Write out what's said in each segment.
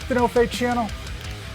the No Fake channel,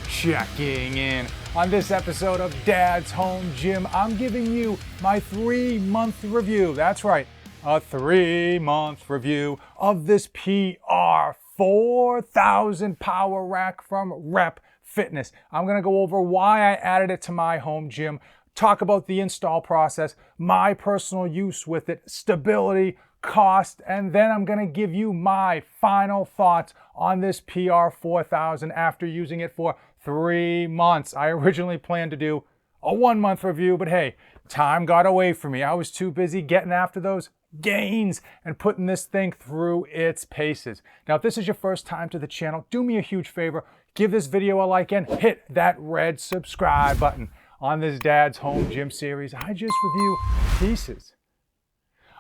checking in. On this episode of Dad's Home Gym, I'm giving you my 3-month review. That's right, a 3-month review of this PR-4000 power rack from Rep Fitness. I'm gonna go over why I added it to my home gym, talk about the install process, my personal use with it, stability, cost, and then I'm gonna give you my final thoughts on this PR-4000 after using it for 3 months. I originally planned to do a 1-month review, but hey, time got away from me. I was too busy getting after those gains and putting this thing through its paces. Now, if this is your first time to the channel, do me a huge favor, give this video a like and hit that red subscribe button. On this Dad's Home Gym series, I just review pieces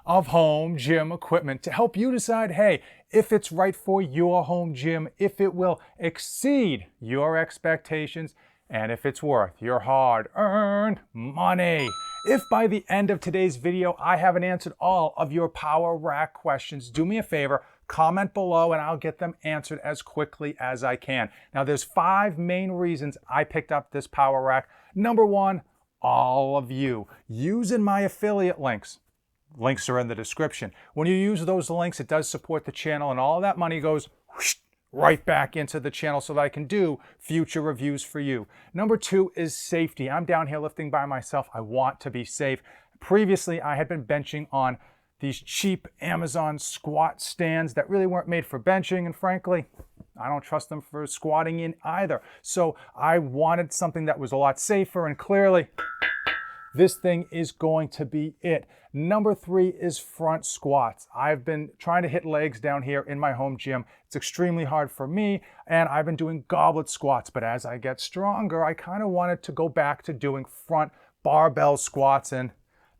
of home gym equipment to help you decide, hey, if it's right for your home gym, if it will exceed your expectations, and if it's worth your hard-earned money. If by the end of today's video I haven't answered all of your power rack questions, do me a favor, comment below and I'll get them answered as quickly as I can. Now, there's 5 main reasons I picked up this power rack. Number 1, all of you using my affiliate links. Links are in the description. When you use those links, it does support the channel and all that money goes whoosh, right back into the channel so that I can do future reviews for you. Number 2 is safety. I'm down here lifting by myself. I want to be safe. Previously, I had been benching on these cheap Amazon squat stands that really weren't made for benching, and frankly, I don't trust them for squatting in either. So I wanted something that was a lot safer, and clearly, this thing is going to be it. Number 3 is front squats. I've been trying to hit legs down here in my home gym. It's extremely hard for me, and I've been doing goblet squats, but as I get stronger, I kind of wanted to go back to doing front barbell squats, and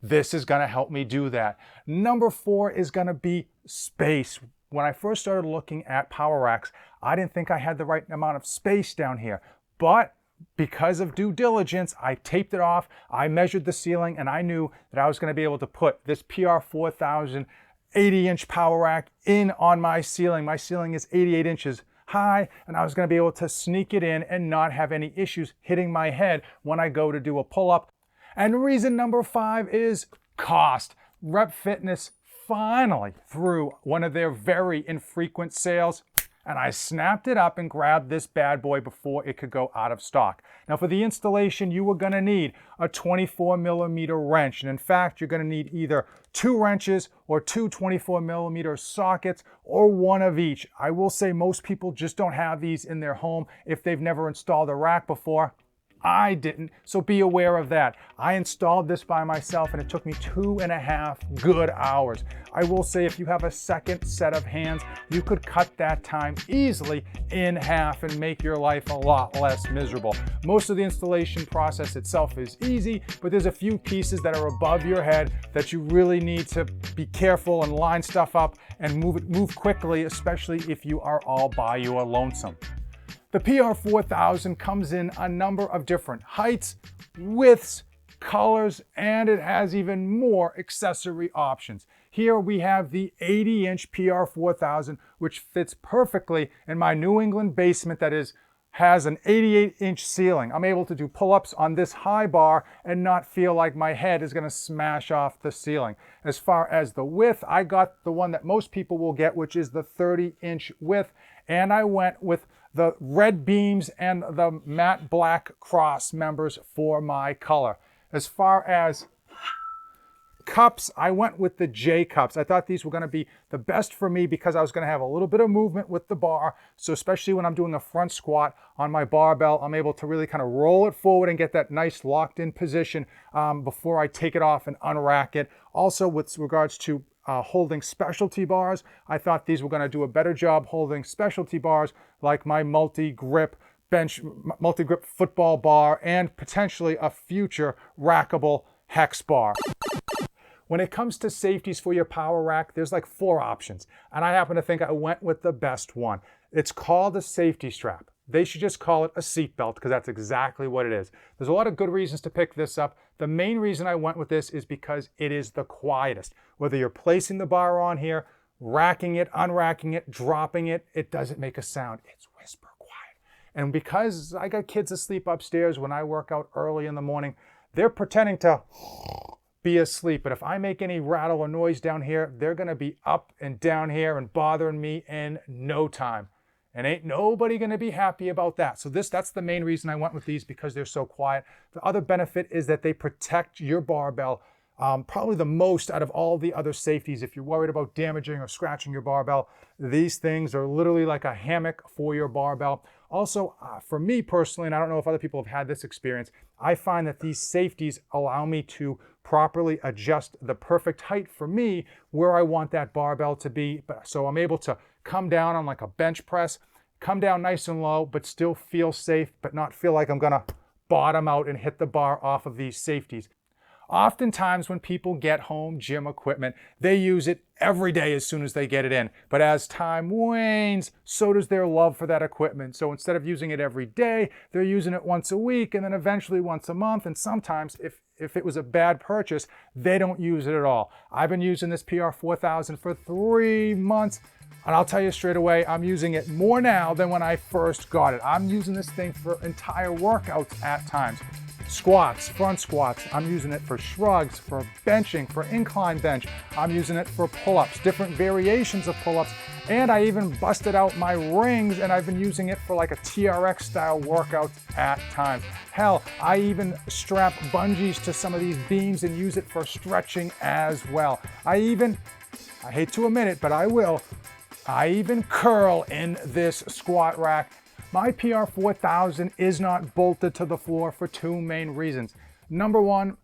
this is gonna help me do that. Number 4 is gonna be space. When I first started looking at power racks, I didn't think I had the right amount of space down here, but because of due diligence, I taped it off, I measured the ceiling, and I knew that I was going to be able to put this PR-4000 80-inch power rack in on my ceiling. My ceiling is 88 inches high, and I was going to be able to sneak it in and not have any issues hitting my head when I go to do a pull-up. And reason number 5 is cost. Rep Fitness finally threw one of their very infrequent sales, and I snapped it up and grabbed this bad boy before it could go out of stock. Now, for the installation, you were gonna need a 24mm wrench. And in fact, you're gonna need either 2 wrenches or 2 24mm sockets or one of each. I will say most people just don't have these in their home if they've never installed a rack before. I didn't, so be aware of that. I installed this by myself and it took me 2.5 good hours. I will say if you have a second set of hands, you could cut that time easily in half and make your life a lot less miserable. Most of the installation process itself is easy, but there's a few pieces that are above your head that you really need to be careful and line stuff up and move quickly, especially if you are all by your lonesome. The PR-4000 comes in a number of different heights, widths, colors, and it has even more accessory options. Here we have the 80-inch PR-4000, which fits perfectly in my New England basement that has an 88-inch ceiling. I'm able to do pull-ups on this high bar and not feel like my head is gonna smash off the ceiling. As far as the width, I got the one that most people will get, which is the 30-inch width, and I went with the red beams and the matte black cross members for my color. As far as cups, I went with the J cups. I thought these were gonna be the best for me because I was gonna have a little bit of movement with the bar. So especially when I'm doing a front squat on my barbell, I'm able to really kind of roll it forward and get that nice locked in position before I take it off and unrack it. Also, with regards to holding specialty bars, I thought these were going to do a better job holding specialty bars like my multi-grip football bar and potentially a future rackable hex bar. When it comes to safeties for your power rack, there's like 4 options, and I happen to think I went with the best one. It's called a safety strap. They should just call it a seat belt because that's exactly what it is. There's a lot of good reasons to pick this up. The main reason I went with this is because it is the quietest. Whether you're placing the bar on here, racking it, unracking it, dropping it, it doesn't make a sound. It's whisper quiet. And because I got kids asleep upstairs when I work out early in the morning, they're pretending to be asleep. But if I make any rattle or noise down here, they're gonna be up and down here and bothering me in no time. And ain't nobody gonna be happy about that. So that's the main reason I went with these, because they're so quiet. The other benefit is that they protect your barbell probably the most out of all the other safeties. If you're worried about damaging or scratching your barbell, these things are literally like a hammock for your barbell. Also, for me personally, and I don't know if other people have had this experience, I find that these safeties allow me to properly adjust the perfect height for me where I want that barbell to be. So I'm able to come down on like a bench press, come down nice and low, but still feel safe, but not feel like I'm gonna bottom out and hit the bar off of these safeties. Oftentimes when people get home gym equipment, they use it every day as soon as they get it in. But as time wanes, so does their love for that equipment. So instead of using it every day, they're using it once a week and then eventually once a month. And sometimes if it was a bad purchase, they don't use it at all. I've been using this PR-4000 for 3 months. And I'll tell you straight away, I'm using it more now than when I first got it. I'm using this thing for entire workouts at times. Squats, front squats, I'm using it for shrugs, for benching, for incline bench. I'm using it for pull-ups, different variations of pull-ups, and I even busted out my rings and I've been using it for like a TRX style workout at times. Hell, I even strap bungees to some of these beams and use it for stretching as well. I hate to admit it, but I even curl in this squat rack. My PR-4000 is not bolted to the floor for two main reasons. Number one,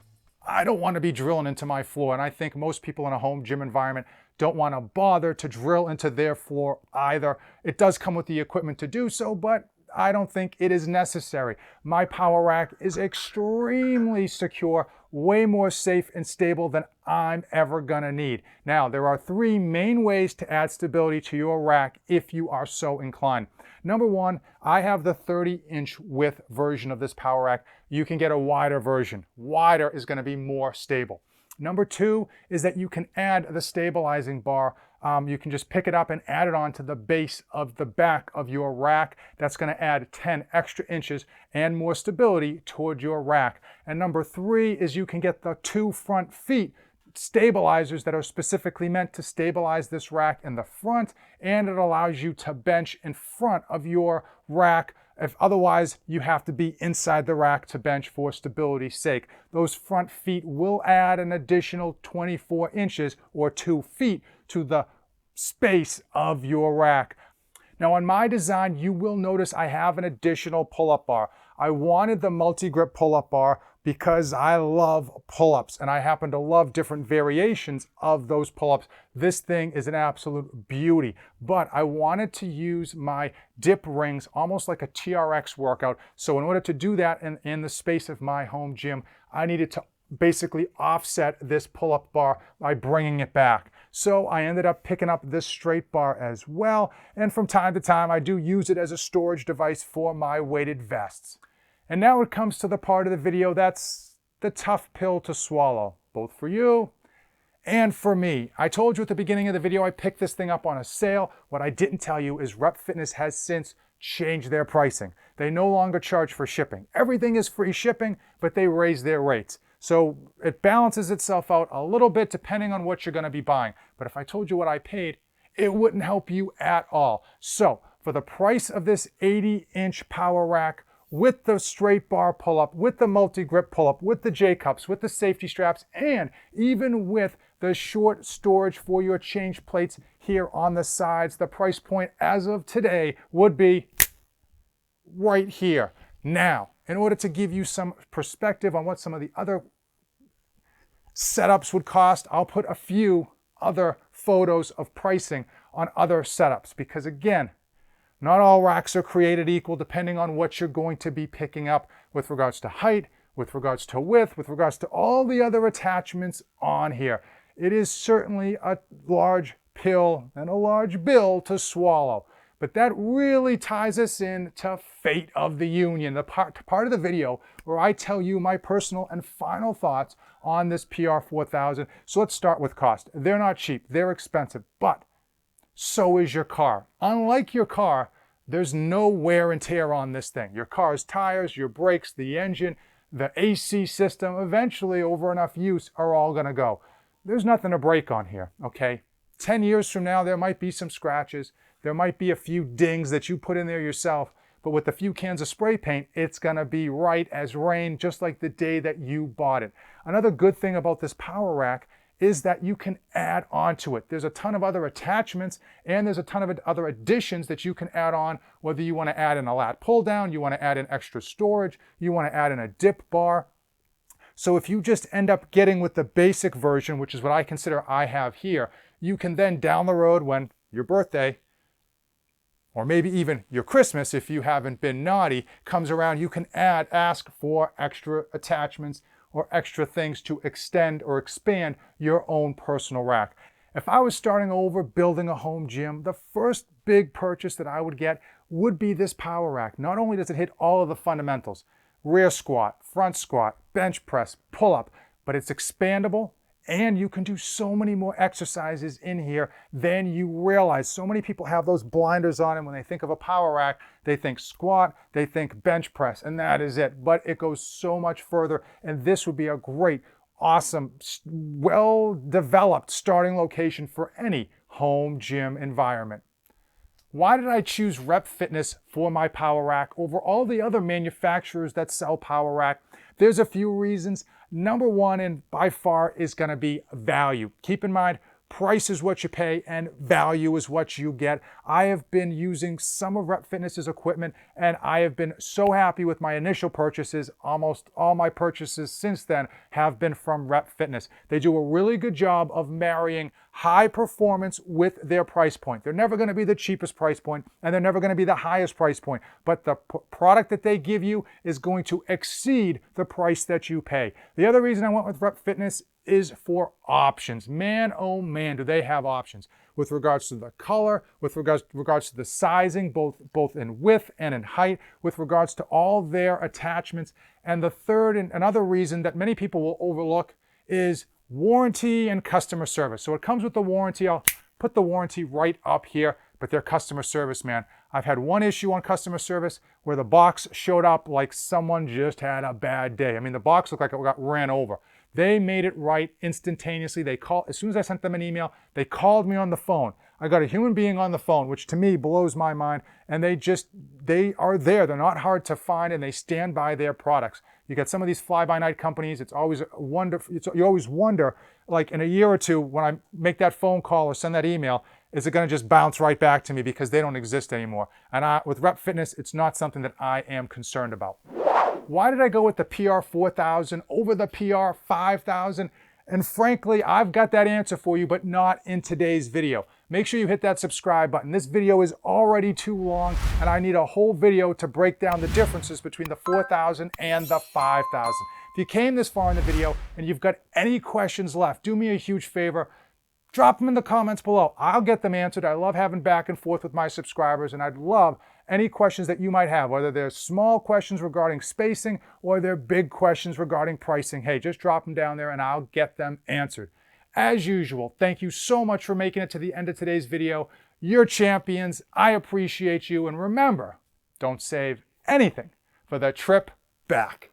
I don't want to be drilling into my floor, and I think most people in a home gym environment don't want to bother to drill into their floor either. It does come with the equipment to do so, but I don't think it is necessary. My power rack is extremely secure, way more safe and stable than I'm ever gonna need. Now, there are 3 main ways to add stability to your rack if you are so inclined. Number one, I have the 30-inch width version of this power rack. You can get a wider version. Wider is gonna be more stable. Number two is that you can add the stabilizing bar. You can just pick it up and add it on to the base of the back of your rack. That's going to add 10 extra inches and more stability toward your rack. And number three is you can get the 2 front feet stabilizers that are specifically meant to stabilize this rack in the front, and it allows you to bench in front of your rack. If otherwise, you have to be inside the rack to bench for stability's sake. Those front feet will add an additional 24 inches or 2 feet to the space of your rack. Now on my design, you will notice I have an additional pull-up bar. I wanted the multi-grip pull-up bar because I love pull-ups and I happen to love different variations of those pull-ups. This thing is an absolute beauty, but I wanted to use my dip rings almost like a TRX workout. So in order to do that in the space of my home gym, I needed to basically offset this pull-up bar by bringing it back. So I ended up picking up this straight bar as well. And from time to time, I do use it as a storage device for my weighted vests. And now it comes to the part of the video that's the tough pill to swallow, both for you and for me. I told you at the beginning of the video, I picked this thing up on a sale. What I didn't tell you is Rep Fitness has since changed their pricing. They no longer charge for shipping. Everything is free shipping, but they raise their rates. So it balances itself out a little bit depending on what you're going to be buying. But if I told you what I paid, it wouldn't help you at all. So for the price of this 80-inch power rack, with the straight bar pull-up, with the multi-grip pull-up, with the J-cups, with the safety straps, and even with the short storage for your change plates here on the sides, the price point as of today would be right here. Now, in order to give you some perspective on what some of the other setups would cost, I'll put a few other photos of pricing on other setups because again, not all racks are created equal depending on what you're going to be picking up with regards to height, with regards to width, with regards to all the other attachments on here. It is certainly a large pill and a large bill to swallow. But that really ties us into Fate of the Union, the part of the video where I tell you my personal and final thoughts on this PR-4000. So let's start with cost. They're not cheap, they're expensive, but so is your car. Unlike your car, There's no wear and tear on this thing. Your car's tires, your brakes, the engine, the AC system, eventually over enough use are all gonna go. There's nothing to break on here, okay? 10 years from now, there might be some scratches. There might be a few dings that you put in there yourself, but with a few cans of spray paint, it's gonna be right as rain, just like the day that you bought it. Another good thing about this power rack is that you can add on to it. There's a ton of other attachments and there's a ton of other additions that you can add on, whether you want to add in a lat pull down, you want to add in extra storage, you want to add in a dip bar. So if you just end up getting with the basic version, which is what I consider I have here, you can then down the road when your birthday, or maybe even your Christmas, if you haven't been naughty, comes around, you can ask for extra attachments or extra things to extend or expand your own personal rack. If I was starting over building a home gym, the first big purchase that I would get would be this power rack. Not only does it hit all of the fundamentals, rear squat, front squat, bench press, pull up, but it's expandable and you can do so many more exercises in here than you realize. So many people have those blinders on, and when they think of a power rack, they think squat, they think bench press, and that is it. But it goes so much further, and this would be a great, awesome, well-developed starting location for any home gym environment. Why did I choose Rep Fitness for my power rack over all the other manufacturers that sell power rack? There's a few reasons. Number one, and by far, is going to be value. Keep in mind, price is what you pay and value is what you get. I have been using some of Rep Fitness's equipment and I have been so happy with my initial purchases. Almost all my purchases since then have been from Rep Fitness. They do a really good job of marrying high performance with their price point. They're never going to be the cheapest price point and they're never going to be the highest price point, but the product that they give you is going to exceed the price that you pay. The other reason I went with Rep Fitness is for options. Man, oh man, do they have options with regards to the color, with regards to the sizing, both in width and in height, with regards to all their attachments. And the third and another reason that many people will overlook is warranty and customer service. So it comes with the warranty. I'll put the warranty right up here, but their customer service, man. I've had one issue on customer service where the box showed up like someone just had a bad day. I mean, the box looked like it got ran over. They made it right instantaneously. As soon as I sent them an email, they called me on the phone. I got a human being on the phone, which to me blows my mind. And they are there. They're not hard to find and they stand by their products. You get some of these fly-by-night companies. It's always wonderful. You always wonder, like in a year or two, when I make that phone call or send that email, is it going to just bounce right back to me because they don't exist anymore? And with Rep Fitness, it's not something that I am concerned about. Why did I go with the PR-4000 over the PR-5000? And frankly, I've got that answer for you, but not in today's video. Make sure you hit that subscribe button. This video is already too long, and I need a whole video to break down the differences between the 4000 and the 5000. If you came this far in the video and you've got any questions left, do me a huge favor. Drop them in the comments below. I'll get them answered. I love having back and forth with my subscribers, and I'd love any questions that you might have, whether they're small questions regarding spacing or they're big questions regarding pricing. Hey, just drop them down there and I'll get them answered. As usual, thank you so much for making it to the end of today's video. You're champions. I appreciate you. And remember, don't save anything for the trip back.